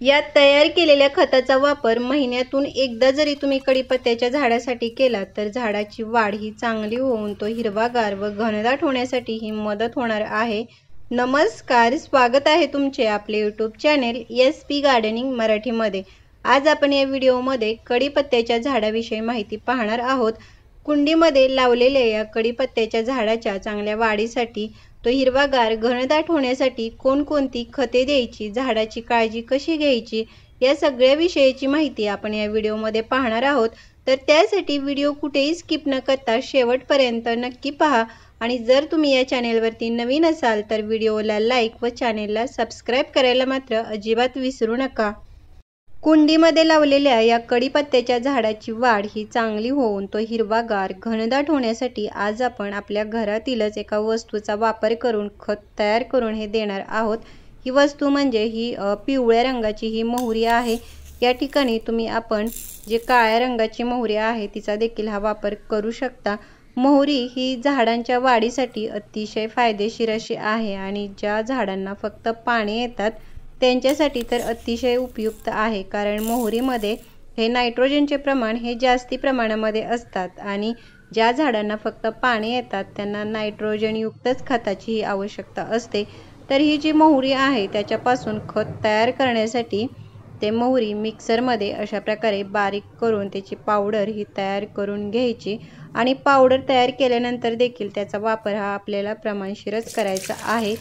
या तयार केलेल्या खताचा वापर महिन्यातून एकदा जरी तुम्ही कढीपत्त्याच्या झाडासाठी केला तर झाडाची वाढ ही चांगली होऊन तो हिरवागार व घनदाट होण्यासाठी ही मदत होणार आहे। नमस्कार, स्वागत आहे तुमचे आपले यूट्यूब चॅनेल SP गार्डनिंग मराठीमध्ये। आज आपण या व्हिडिओमध्ये कढीपत्त्याच्या झाडाविषयी माहिती पाहणार आहोत। कुंडीमध्ये लावलेल्या या कढीपत्त्याच्या झाडाच्या चांगल्या वाढीसाठी, तो हिरवागार घनदाट होण्यासाठी कोणकोणती खते द्यायची, झाडाची काळजी कशी घ्यायची, या सगळ्या विषयाची माहिती आपण या व्हिडिओमध्ये पाहणार आहोत। तर त्यासाठी व्हिडिओ कुठेही स्किप न करता शेवटपर्यंत नक्की पहा। आणि जर तुम्ही या चॅनेलवरती नवीन असाल तर व्हिडिओला लाईक व चॅनेलला सबस्क्राईब करायला मात्र अजिबात विसरू नका। कुंडीमध्ये लावलेल्या या कढीपत्त्याच्या झाडाची वाढ ही चांगली होऊन तो हिरवागार घनदाट होण्यासाठी आज आपण आपल्या घरातीलच एका वस्तूचा वापर करून खत तयार करून हे देणार आहोत। ही वस्तू म्हणजे ही पिवळ्या रंगाची ही मोहरी आहे। या ठिकाणी तुम्ही आपण जे काळ्या रंगाची मोहरी आहे तिचा देखील हा वापर करू शकता। मोहरी ही झाडांच्या वाढीसाठी अतिशय फायदेशीर अशी आहे आणि ज्या झाडांना फक्त पाने येतात त्यांच्यासाठी तर अतिशय उपयुक्त आहे, कारण मोहरीमध्ये हे नायट्रोजनचे प्रमाण हे जास्ती प्रमाणामध्ये असतात आणि ज्या झाडांना फक्त पाने येतात त्यांना नायट्रोजनयुक्तच खताची आवश्यकता असते। तर ही जी मोहरी आहे त्याच्यापासून खत तयार करण्यासाठी ते मोहरी मिक्सरमध्ये अशा प्रकारे बारीक करून त्याची पावडर ही तयार करून घ्यायची आणि पावडर तयार केल्यानंतर देखील त्याचा वापर हा आपल्याला प्रमाणशीरच करायचा आहे।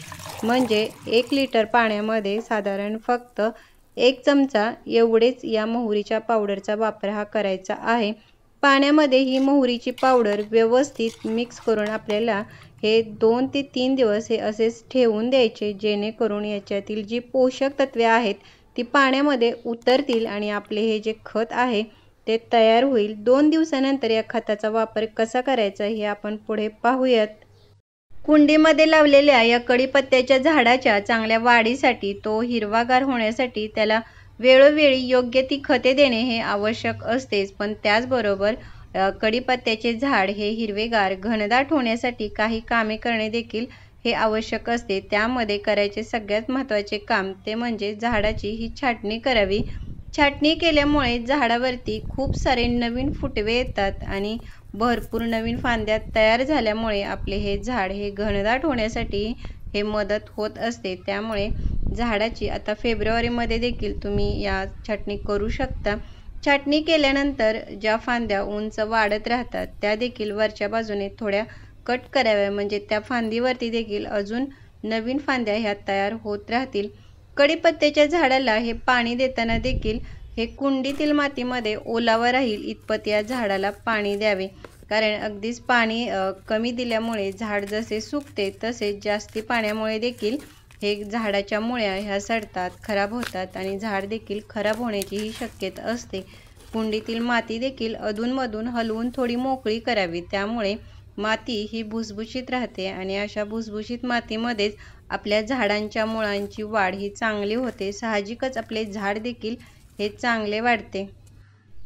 म्हणजे 1 लिटर पाण्यामध्ये साधारण फक्त 1 चमचा एवढेच या मोहरीच्या पावडरचा वापर हा करायचा आहे। पाण्यामध्ये ही मोहरीची पावडर व्यवस्थित मिक्स करून आपल्याला हे 2 ते 3 दिवस हे असेच ठेवून द्यायचे, जेणेकरून याच्यातील जी पोषक तत्वे आहेत ती पाण्यामध्ये उतरतील आणि आपले हे जे खत आहे ते तयार होईल। 2 दिवसानंतर या खताचा वापर कसा करायचा हे आपण पुढे पाहूयात। कुंडीमध्ये लावलेल्या या कढीपत्त्याच्या झाडाच्या चांगल्या वाढीसाठी, तो हिरवागार होण्यासाठी त्याला वेळोवेळी योग्य ती खते देणे हे आवश्यक असतेच, पण त्याचबरोबर कढीपत्त्याचे झाड हे हिरवेगार घनदाट होण्यासाठी काही कामे करणे देखील हे आवश्यक असते। त्यामध्ये करायचे सगळ्यात महत्त्वाचे काम ते म्हणजे झाडाची ही छाटणी करावी। छाटणी केल्यामुळे झाडावरती खूप सारे नवीन फुटवे येतात आणि भरपूर नवीन फांद्या तयार झाल्यामुळे आपले हे झाड हे घनदाट होण्यासाठी हे मदत होत असते। त्यामुळे झाडाची आता फेब्रुवारीमध्ये देखील तुम्ही या छाटणी करू शकता। छाटणी केल्यानंतर ज्या फांद्या उंच वाढत राहतात त्या देखील वरच्या बाजूने थोड्या कट कराव्या, म्हणजे त्या फांदीवरती देखील अजून नवीन फांद्या ह्या तयार होत राहतील। कढीपत्त्याच्या झाडाला हे पाणी देताना देखील हे कुंडीतील मातीमध्ये ओलावा राहील इतपत या झाडाला पाणी द्यावे, कारण अगदीच पाणी कमी दिल्यामुळे झाड जसे सुकते तसेच जास्ती पाण्यामुळे देखील हे झाडाच्या मुळ्या ह्या सडतात, खराब होतात आणि झाड देखील खराब होण्याची ही शक्यता असते। कुंडीतील माती देखील अधूनमधून हलवून थोडी मोकळी करावी, त्यामुळे माती ही भुसभुशीत राहते आणि अशा भुसभुशीत मातीमध्येच आपल्या झाडांच्या मुळांची वाढ ही चांगली होते। साहजिकच आपले झाड देखील हे चांगले वाढते।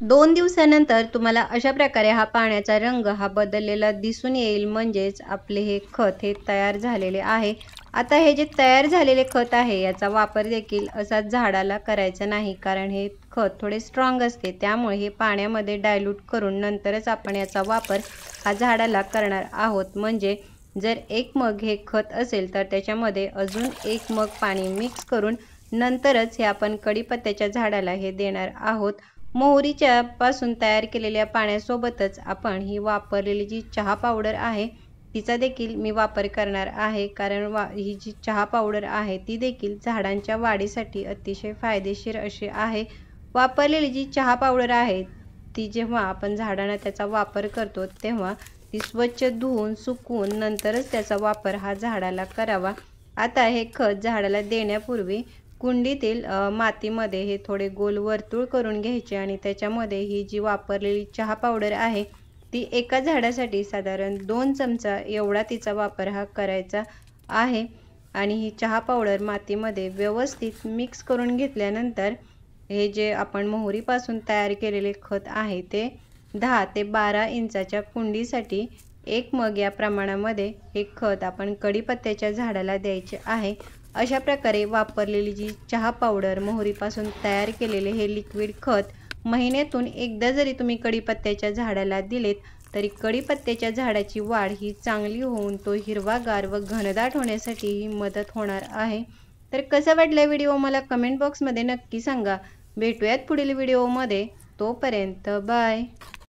2 दिवसानंतर तुम्हाला अशा प्रकारे हा पाण्याचा रंग हा बदललेला दिसून येईल, म्हणजेच आपले हे खत हे तयार झालेले आहे। आता हे जे तयार झालेले खत आहे याचा वापर देखील असाच झाडाला करायचा नाही, कारण हे खत थोडे स्ट्रॉंग असते। त्यामुळे हे पाण्यामध्ये डायल्यूट करून नंतरच आपण याचा वापर हा झाडाला करणार आहोत। म्हणजे जर 1 मग हे खत असेल तर त्याच्यामध्ये अजून 1 मग पाणी मिक्स करून नंतरच हे आपण कढीपत्त्याच्या झाडाला हे देणार आहोत। मोहरीच्या पासून तयार केलेल्या पाण्यासोबतच आपण ही वापरलेली जी चहा पावडर आहे तिचा देखील मी वापर करणार आहे, कारण ही जी चहा पावडर आहे ती देखील झाडांच्या वाढीसाठी अतिशय फायदेशीर अशी आहे। वापरलेली जी चहा पावडर आहे ती जेव्हा आपण झाडांना त्याचा वापर करतो तेव्हा ती स्वच्छ धुवून सुकवून नंतरच त्याचा वापर हा झाडाला करावा। आता हे खत झाडाला देण्यापूर्वी कुंडीतील मातीमध्ये हे थोडे गोल वर्तुळ करून घ्यायचे आणि त्याच्यामध्ये ही जी वापरलेली चहा पावडर आहे ती एका झाडासाठी साधारण 2 चमचा एवढा तिचा वापर हा करायचा आहे। आणि ही चहा पावडर मातीमध्ये व्यवस्थित मिक्स करून घेतल्यानंतर हे जे आपण मोहरीपासून तयार केलेले खत आहे ते 10 ते 12 इंचाच्या कुंडीसाठी 1 मग या प्रमाणामध्ये हे खत आपण कढीपत्त्याच्या झाडाला द्यायचे आहे। अशा प्रकारे वापरलेली जी चहा पावडर, मोहरीपासून तयार केलेले हे लिक्विड खत महिन्यातून एकदा जरी तुम्ही कढीपत्त्याच्या झाडाला दिलेत तरी कढीपत्त्याच्या झाडाची वाढ ही चांगली होऊन तो हिरवागार व घनदाट होण्यासाठी ही मदत होणार आहे। तर कसा वाटला व्हिडिओ मला कमेंट बॉक्समध्ये नक्की सांगा। भेटूयात पुढील व्हिडिओमध्ये, तोपर्यंत बाय।